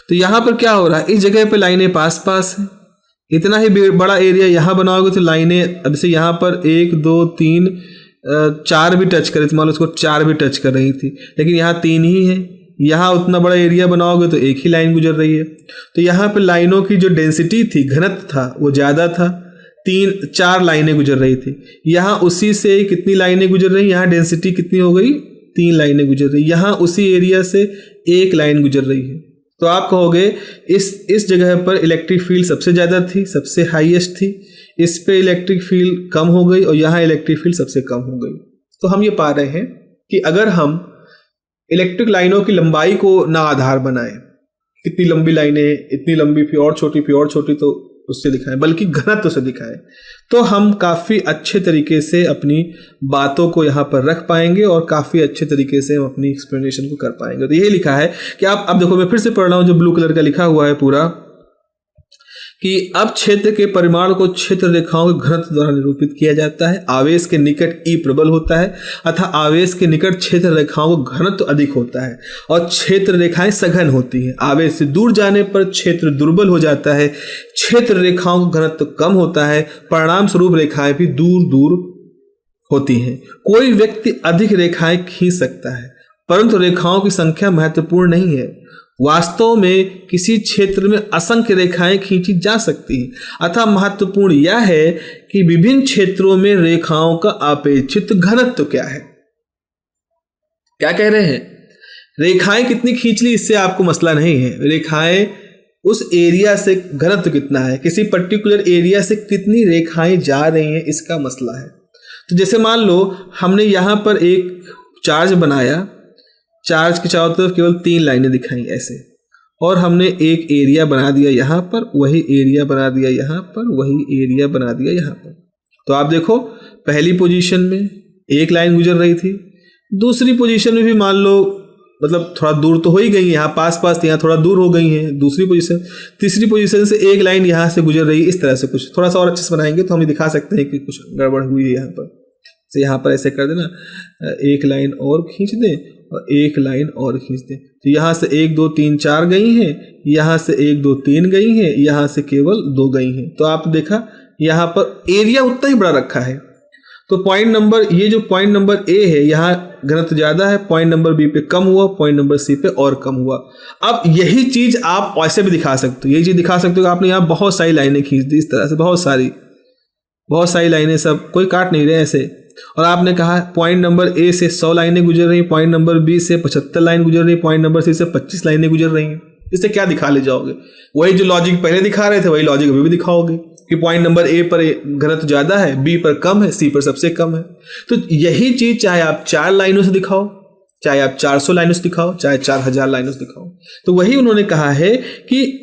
तो यहां पर क्या हो रहा है, इस जगह पे लाइनें पास पास है। इतना ही बड़ा एरिया यहां बनाओगे तो लाइनें, अब से यहां पर 1 2 3 4 भी टच करे, मान लो उसको 4 भी टच कर रही थी, लेकिन यहाँ 3 ही है। यहाँ उतना बड़ा एरिया बनाओगे तो एक ही लाइन गुजर रही है। तो यहाँ पे लाइनों की जो डेंसिटी थी, घनत्व था, वो ज़्यादा था, 4 लाइनें गुजर रही थी। यहाँ उसी से कितनी लाइनें गुजर रही, यहाँ डेंसिटी कितनी हो गई, 3 लाइनें गुजर रही। यहाँ उसी एरिया से 1 लाइन गुजर रही है। तो आप कहोगे इस जगह पर इलेक्ट्रिक फील्ड सबसे ज़्यादा थी, सबसे हाईएस्ट थी, इस पे इलेक्ट्रिक फील्ड कम हो गई और यहाँ इलेक्ट्रिक फील्ड सबसे कम हो गई। तो हम ये पा रहे हैं कि अगर हम इलेक्ट्रिक लाइनों की लंबाई को ना आधार बनाएं, कितनी लंबी लाइनें, इतनी लंबी फिर और छोटी, तो उससे दिखाएं, बल्कि घनत्व से दिखाएं, तो हम काफ़ी अच्छे तरीके से अपनी बातों को यहाँ पर रख पाएंगे और काफ़ी अच्छे तरीके से हम अपनी एक्सप्लेनेशन को कर पाएंगे। तो यही लिखा है कि आप, अब देखो मैं फिर से पढ़ रहा हूँ जो ब्लू कलर का लिखा हुआ है पूरा, कि अब क्षेत्र के परिमाण को क्षेत्र रेखाओं के घनत्व द्वारा निरूपित किया जाता है। आवेश के निकट E प्रबल होता है, अतः आवेश के निकट क्षेत्र रेखाओं का घनत्व अधिक होता है और क्षेत्र रेखाएं सघन होती हैं। आवेश से दूर जाने पर क्षेत्र दुर्बल हो जाता है, क्षेत्र रेखाओं का घनत्व कम होता है, परिणाम स्वरूप रेखाएं भी दूर दूर होती हैं। कोई व्यक्ति अधिक रेखाएं खींच सकता है, परंतु रेखाओं की संख्या महत्वपूर्ण नहीं है। वास्तव में किसी क्षेत्र में असंख्य रेखाएं खींची जा सकती हैं, अतः महत्वपूर्ण यह है कि विभिन्न क्षेत्रों में रेखाओं का अपेक्षित घनत्व क्या है। क्या कह रहे हैं, रेखाएं कितनी खींच ली इससे आपको मसला नहीं है, रेखाएं उस एरिया से घनत्व कितना है, किसी पर्टिकुलर एरिया से कितनी रेखाएं जा रही हैं, इसका मसला है। तो जैसे मान लो हमने यहाँ पर एक चार्ज बनाया, चार्ज के चारों तरफ केवल 3 लाइनें दिखाई ऐसे, और हमने एक एरिया बना दिया यहाँ पर, वही एरिया बना दिया यहाँ पर, वही एरिया बना दिया यहाँ पर। तो आप देखो पहली पोजीशन में 1 लाइन गुजर रही थी, दूसरी पोजीशन में भी मान लो, मतलब थोड़ा दूर तो हो ही गई है, यहाँ पास पास यहाँ थोड़ा दूर हो गई है दूसरी पोजीशन, तीसरी पोजीशन से 1 लाइन यहाँ से गुजर रही है। इस तरह से कुछ थोड़ा सा और अच्छे से बनाएंगे तो हम दिखा सकते हैं कि कुछ गड़बड़ हुई है यहाँ पर। तो यहाँ पर ऐसे कर देना, 1 लाइन और खींच दें और 1 लाइन और खींच दें। तो यहाँ से 1 2 3 4 गई हैं, यहाँ से 1 2 3 गई हैं, यहाँ से केवल 2 गई हैं। तो आप देखा यहाँ पर एरिया उतना ही बड़ा रखा है। तो पॉइंट नंबर, ये जो पॉइंट नंबर ए है, यहाँ घनत्व ज़्यादा है, पॉइंट नंबर बी पे कम हुआ, पॉइंट नंबर सी पे और कम हुआ। अब यही चीज़ आप ऐसे भी दिखा सकते हो, यही चीज़ दिखा सकते हो कि आपने यहाँ बहुत सारी लाइनें खींच दी, इस तरह से बहुत सारी लाइनें, सब कोई काट नहीं रहे ऐसे, और आपने कहा पॉइंट नंबर ए से 100 लाइनें गुजर रही, पॉइंट नंबर बी से 75 लाइन गुजर रही, पॉइंट नंबर सी से 25 लाइनें गुजर रही हैं। इससे क्या दिखा ले जाओगे, वही जो लॉजिक पहले दिखा रहे थे वही लॉजिक अभी भी दिखाओगे कि पॉइंट नंबर ए पर घनत्व ज़्यादा है, बी पर कम है, सी पर सबसे कम है। तो यही चीज़ चाहे आप 4 लाइनों से दिखाओ, चाहे आप 400 लाइनों से दिखाओ, चाहे 4000 लाइनों से दिखाओ, तो वही उन्होंने कहा है कि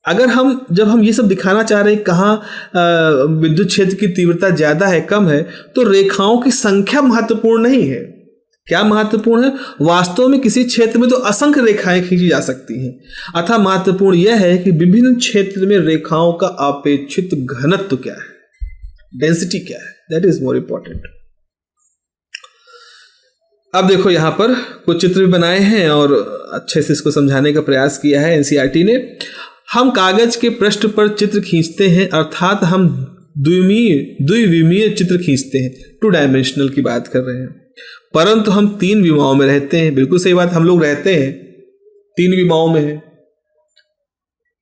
अगर जब हम ये सब दिखाना चाह रहे हैं कहाँ विद्युत क्षेत्र की तीव्रता ज़्यादा है कम है, तो रेखाओं की संख्या महत्वपूर्ण नहीं है। क्या महत्वपूर्ण है, वास्तव में किसी क्षेत्र में तो असंख्य रेखाएं खींची जा सकती हैं, अतः महत्वपूर्ण यह है कि विभिन्न क्षेत्र में रेखाओं का अपेक्षित घनत्व क्या है, डेंसिटी क्या है, दैट इज मोर इंपॉर्टेंट। अब देखो यहाँ पर कुछ चित्र भी बनाए हैं और अच्छे से इसको समझाने का प्रयास किया है एनसीईआरटी ने। हम कागज के पृष्ठ पर चित्र खींचते हैं, अर्थात हम द्विविमीय चित्र खींचते हैं, 2 डायमेंशनल की बात कर रहे हैं, परंतु हम 3 विमाओं में रहते हैं। बिल्कुल सही बात, हम लोग रहते हैं 3 विमाओं में है।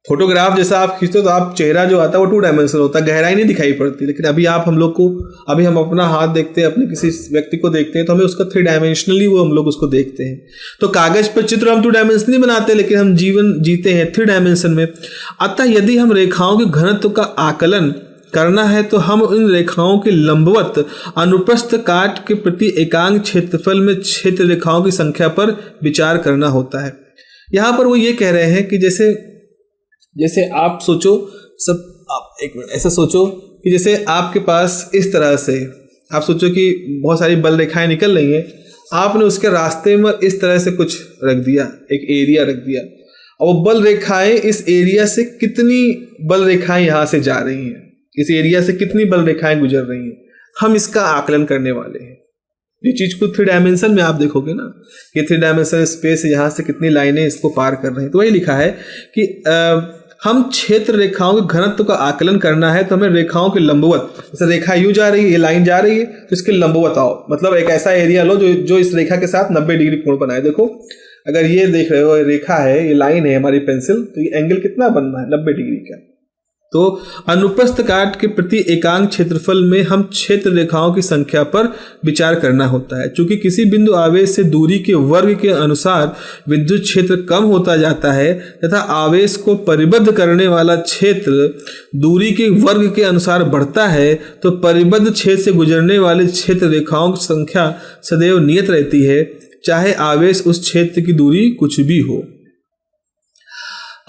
फोटोग्राफ जैसा आप खींचते हो तो आप चेहरा जो आता है वो 2 डायमेंशनल होता है, गहराई नहीं दिखाई पड़ती, लेकिन अभी हम अपना हाथ देखते हैं, अपने किसी व्यक्ति को देखते हैं तो हमें उसका 3 डायमेंशनली वो हम लोग उसको देखते हैं। तो कागज पर चित्र हम 2 डायमेंशनली बनाते हैं, लेकिन हम जीवन जीते हैं 3 डायमेंशन में। अतः यदि हम रेखाओं के घनत्व का आकलन करना है तो हम इन रेखाओं के लंबवत अनुप्रस्थ काट के प्रति एकांक क्षेत्रफल में क्षेत्र रेखाओं की संख्या पर विचार करना होता है। यहाँ पर वो ये कह रहे हैं कि जैसे आप सोचो, आप एक मिनट ऐसा सोचो कि जैसे आपके पास इस तरह से आप सोचो कि बहुत सारी बल रेखाएं निकल रही हैं, आपने उसके रास्ते में इस तरह से कुछ रख दिया, एक एरिया रख दिया, और वो बल रेखाएं इस एरिया से कितनी बल रेखाएं यहाँ से जा रही हैं, इस एरिया से कितनी बल रेखाएं गुजर रही हैं, हम इसका आकलन करने वाले हैं। ये चीज को 3 डायमेंशन में आप देखोगे ना कि 3 डायमेंशन स्पेस यहाँ से कितनी लाइनें इसको पार कर रही हैं। तो वही लिखा है कि हम क्षेत्र रेखाओं के घनत्व का आकलन करना है तो हमें रेखाओं के लंबवत, जैसे रेखा यूं जा रही है, ये लाइन जा रही है, तो इसके लंबवत आओ, मतलब एक ऐसा एरिया लो जो इस रेखा के साथ 90 डिग्री कोण बनाए। देखो अगर ये देख रहे हो, ये रेखा है, ये लाइन है हमारी पेंसिल, तो ये एंगल कितना बनना है, 90 डिग्री का। तो अनुप्रस्थ काट के प्रति एकांक क्षेत्रफल में हम क्षेत्र रेखाओं की संख्या पर विचार करना होता है। चूंकि किसी बिंदु आवेश से दूरी के वर्ग के अनुसार विद्युत क्षेत्र कम होता जाता है तथा आवेश को परिबद्ध करने वाला क्षेत्र दूरी के वर्ग के अनुसार बढ़ता है, तो परिबद्ध क्षेत्र से गुजरने वाले क्षेत्र रेखाओं की संख्या सदैव नियत रहती है, चाहे आवेश उस क्षेत्र की दूरी कुछ भी हो।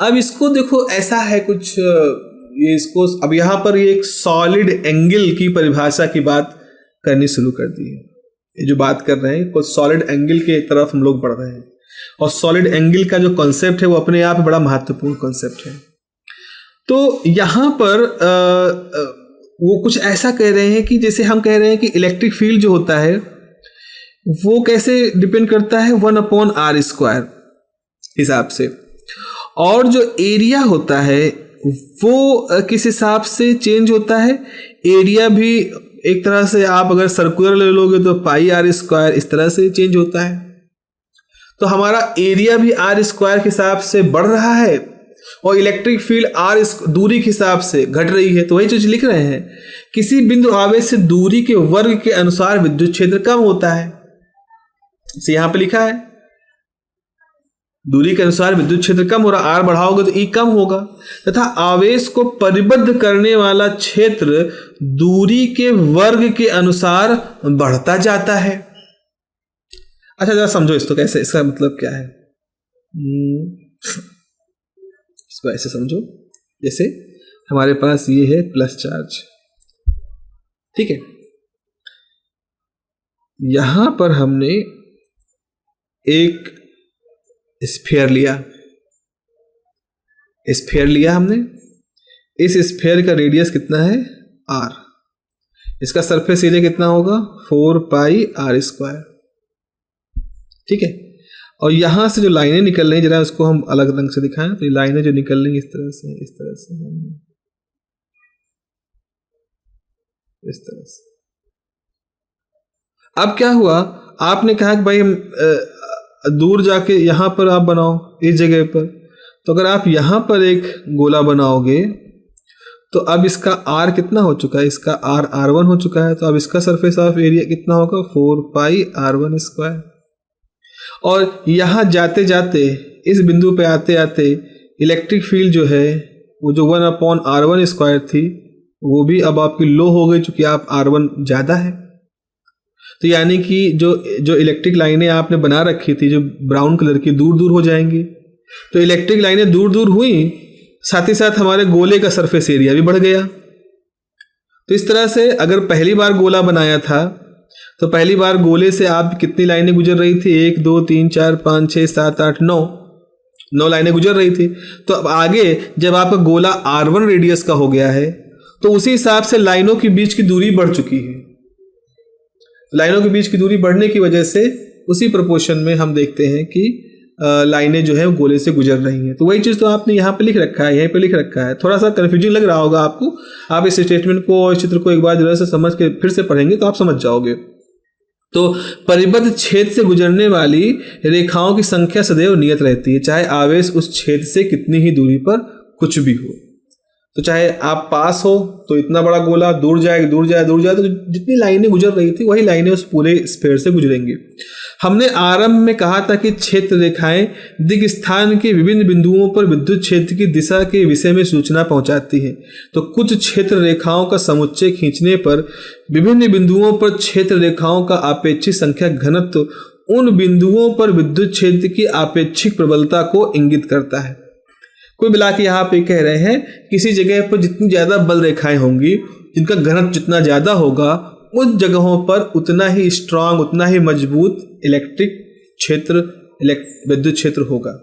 अब इसको देखो, ऐसा है कुछ, ये इसको अब यहाँ पर ये एक सॉलिड एंगल की परिभाषा की बात करनी शुरू कर दी है। ये जो बात कर रहे हैं, कुछ सॉलिड एंगल के तरफ हम लोग बढ़ रहे हैं, और सॉलिड एंगल का जो कॉन्सेप्ट है वो अपने आप में बड़ा महत्वपूर्ण कॉन्सेप्ट है। तो यहाँ पर वो कुछ ऐसा कह रहे हैं कि जैसे हम कह रहे हैं कि इलेक्ट्रिक फील्ड जो होता है वो कैसे डिपेंड करता है 1/r² हिसाब से, और जो एरिया होता है वो किस हिसाब से चेंज होता है। एरिया भी एक तरह से आप अगर सर्कुलर ले लोगे तो πr² इस तरह से चेंज होता है। तो हमारा एरिया भी r² के हिसाब से बढ़ रहा है और इलेक्ट्रिक फील्ड r दूरी के हिसाब से घट रही है। तो वही चीज लिख रहे हैं, किसी बिंदु आवेश से दूरी के वर्ग के अनुसार विद्युत क्षेत्र कम होता है। इसे यहां पे लिखा है, दूरी के अनुसार विद्युत क्षेत्र कम हो रहा, r बढ़ाओगे तो E कम होगा, तथा आवेश को परिबद्ध करने वाला क्षेत्र दूरी के वर्ग के अनुसार बढ़ता जाता है। अच्छा जरा समझो इसको, कैसे, इसका मतलब क्या है। इसको ऐसे समझो, जैसे हमारे पास ये है प्लस चार्ज, ठीक है, यहां पर हमने एक स्फीयर लिया हमने, इस स्फीयर का रेडियस कितना है r, इसका सरफेस एरिया कितना होगा 4πr², ठीक है। और यहां से जो लाइनें निकल रही हैं, जरा उसको हम अलग रंग से दिखाएं, तो ये लाइनें जो निकल रही हैं इस तरह से, इस तरह से, इस तरह से। अब क्या हुआ, आपने कहा कि भाई हम दूर जाके यहां पर आप बनाओ इस जगह पर, तो अगर आप यहां पर एक गोला बनाओगे तो अब इसका r कितना हो चुका है, इसका r1 हो चुका है, तो अब इसका सरफेस ऑफ एरिया कितना होगा 4πr1²। और यहां जाते जाते इस बिंदु पे आते आते इलेक्ट्रिक फील्ड जो है वो जो 1/r1² थी वो भी अब आपकी लो हो गई, चूंकि आप r1 ज्यादा है। तो यानी कि जो इलेक्ट्रिक लाइनें आपने बना रखी थी जो ब्राउन कलर की, दूर दूर हो जाएंगी। तो इलेक्ट्रिक लाइनें दूर दूर हुई, साथ ही साथ हमारे गोले का सरफेस एरिया भी बढ़ गया। तो इस तरह से अगर पहली बार गोला बनाया था तो पहली बार गोले से आप कितनी लाइनें गुजर रही थी, 1 2 3 4 5 6 7 8 9 लाइनें गुजर रही थी। तो अब आगे जब आपका गोला r1 रेडियस का हो गया है तो उसी हिसाब से लाइनों के बीच की दूरी बढ़ चुकी है। लाइनों के बीच की दूरी बढ़ने की वजह से उसी प्रोपोर्शन में हम देखते हैं कि लाइनें जो है गोले से गुजर रही हैं। तो वही चीज़ तो आपने यहाँ पे लिख रखा है, यहीं पे लिख रखा है। थोड़ा सा कन्फ्यूजिंग लग रहा होगा आपको, आप इस स्टेटमेंट को और इस चित्र को एक बार जरा से समझ के फिर से पढ़ेंगे तो आप समझ जाओगे। तो परिबद्ध क्षेत्र से गुजरने वाली रेखाओं की संख्या सदैव नियत रहती है, चाहे आवेश उस क्षेत्र से कितनी ही दूरी पर कुछ भी हो। तो चाहे आप पास हो तो इतना बड़ा गोला, दूर जाए दूर जाए दूर जाए, तो जितनी लाइनें गुजर रही थी वही लाइनें उस पूरे स्फीयर से गुजरेंगी। हमने आरंभ में कहा था कि क्षेत्र रेखाएं दिक् स्थान के विभिन्न बिंदुओं पर विद्युत क्षेत्र की दिशा के विषय में सूचना पहुंचाती हैं। तो कुछ क्षेत्र रेखाओं का समुच्चय खींचने पर विभिन्न बिंदुओं पर क्षेत्र रेखाओं का आपेक्षिक संख्या घनत्व उन बिंदुओं पर विद्युत क्षेत्र की आपेक्षिक प्रबलता को इंगित करता है। कोई मिला के यहाँ पे कह रहे हैं किसी जगह पर जितनी ज्यादा बल रेखाएं होंगी, जिनका घनत्व जितना ज्यादा होगा, उस जगहों पर उतना ही स्ट्रांग, उतना ही मजबूत इलेक्ट्रिक क्षेत्र, विद्युत क्षेत्र होगा।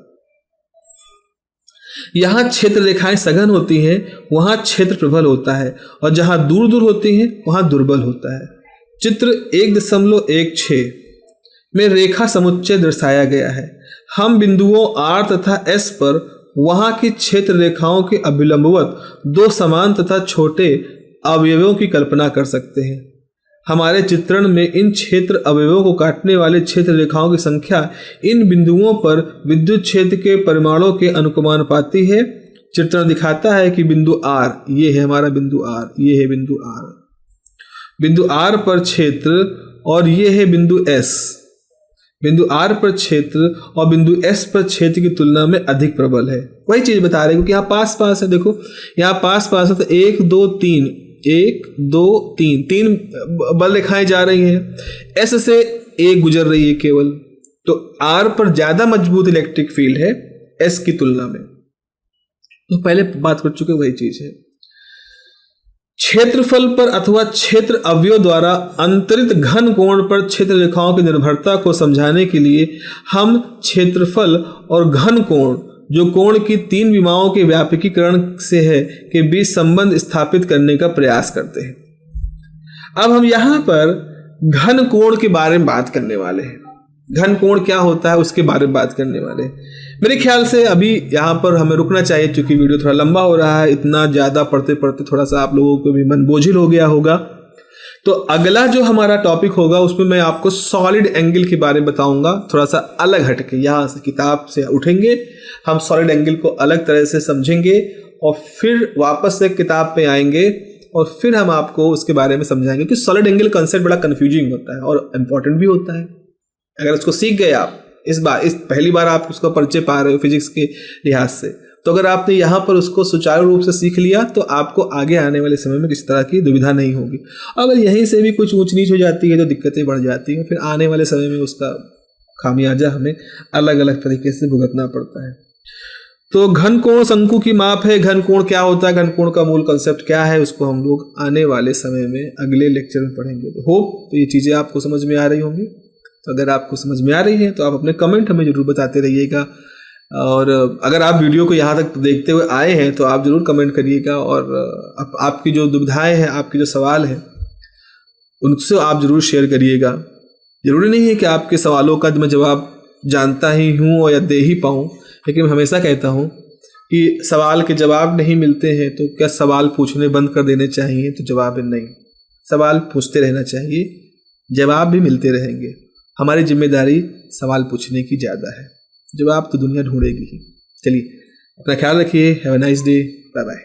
यहाँ क्षेत्र रेखाएं सघन होती हैं, वहाँ क्षेत्र प्रबल होता है, और जहाँ दूर दूर होती हैं वहाँ दुर्बल होता है। चित्र 1.16 में रेखा समुच्चय दर्शाया गया है। हम बिंदुओं R तथा S पर वहाँ की क्षेत्र रेखाओं के अभिलंबवत दो समान तथा छोटे अवयवों की कल्पना कर सकते हैं। हमारे चित्रण में इन क्षेत्र अवयवों को काटने वाले क्षेत्र रेखाओं की संख्या इन बिंदुओं पर विद्युत क्षेत्र के परिमाणों के अनुकमानुपाती है। चित्रण दिखाता है कि बिंदु R, ये है हमारा बिंदु R, ये है बिंदु R, बिंदु R पर क्षेत्र, और ये है बिंदु S। बिंदु R पर क्षेत्र और बिंदु S पर क्षेत्र की तुलना में अधिक प्रबल है। वही चीज बता रहे हैं, क्योंकि यहाँ पास पास है। देखो यहाँ पास पास है, तो 1 2 3, 1 2 3, 3 बल रेखाएं जा रही हैं। S से एक गुजर रही है केवल, तो R पर ज्यादा मजबूत इलेक्ट्रिक फील्ड है S की तुलना में। तो पहले बात कर चुके, वही चीज है। क्षेत्रफल पर अथवा क्षेत्र अवयव द्वारा अंतरित घन कोण पर क्षेत्र रेखाओं की निर्भरता को समझाने के लिए हम क्षेत्रफल और घन कोण, जो कोण की तीन विमाओं के व्यापकीकरण से है, के बीच संबंध स्थापित करने का प्रयास करते हैं। अब हम यहाँ पर घन कोण के बारे में बात करने वाले हैं। घन कोण क्या होता है उसके बारे में बात करने वाले हैं। मेरे ख्याल से अभी यहाँ पर हमें रुकना चाहिए, क्योंकि वीडियो थोड़ा लंबा हो रहा है। इतना ज़्यादा पढ़ते पढ़ते थोड़ा सा आप लोगों को भी मन बोझिल हो गया होगा। तो अगला जो हमारा टॉपिक होगा उसमें मैं आपको सॉलिड एंगल के बारे में बताऊंगा, थोड़ा सा अलग हटके। यहाँ से किताब से उठेंगे, हम सॉलिड एंगल को अलग तरह से समझेंगे, और फिर वापस से किताब पे आएंगे, और फिर हम आपको उसके बारे में समझाएंगे। क्योंकि सॉलिड एंगल कंसेप्ट बड़ा कन्फ्यूजिंग होता है और इम्पोर्टेंट भी होता है। अगर उसको सीख गए आप इस पहली बार आप उसका परिचय पा रहे हो फिजिक्स के लिहाज से, तो अगर आपने यहाँ पर उसको सुचारू रूप से सीख लिया तो आपको आगे आने वाले समय में किसी तरह की दुविधा नहीं होगी। अगर यहीं से भी कुछ ऊंच नीच हो जाती है तो दिक्कतें बढ़ जाती हैं, फिर आने वाले समय में उसका खामियाजा हमें अलग अलग तरीके से भुगतना पड़ता है। तो घन कोण शंकु की माप है। घन कोण क्या होता है, घन कोण का मूल कंसेप्ट क्या है, उसको हम लोग आने वाले समय में अगले लेक्चर में पढ़ेंगे। तो होप ये चीज़ें आपको समझ में आ रही होंगी। तो अगर आपको समझ में आ रही है तो आप अपने कमेंट हमें जरूर बताते रहिएगा, और अगर आप वीडियो को यहाँ तक देखते हुए आए हैं तो आप जरूर कमेंट करिएगा, और आपकी जो दुविधाएं हैं, आपके जो सवाल हैं, उनसे आप जरूर शेयर करिएगा। जरूरी नहीं है कि आपके सवालों का मैं जवाब जानता ही हूँ या दे ही पाऊँ, लेकिन मैं हमेशा कहता हूँ कि सवाल के जवाब नहीं मिलते हैं तो क्या सवाल पूछने बंद कर देने चाहिए? तो जवाब नहीं, सवाल पूछते रहना चाहिए, जवाब भी मिलते रहेंगे। हमारी जिम्मेदारी सवाल पूछने की ज़्यादा है, जवाब तो दुनिया ढूंढेगी ही। चलिए, अपना ख्याल रखिए। Have a nice day, bye bye.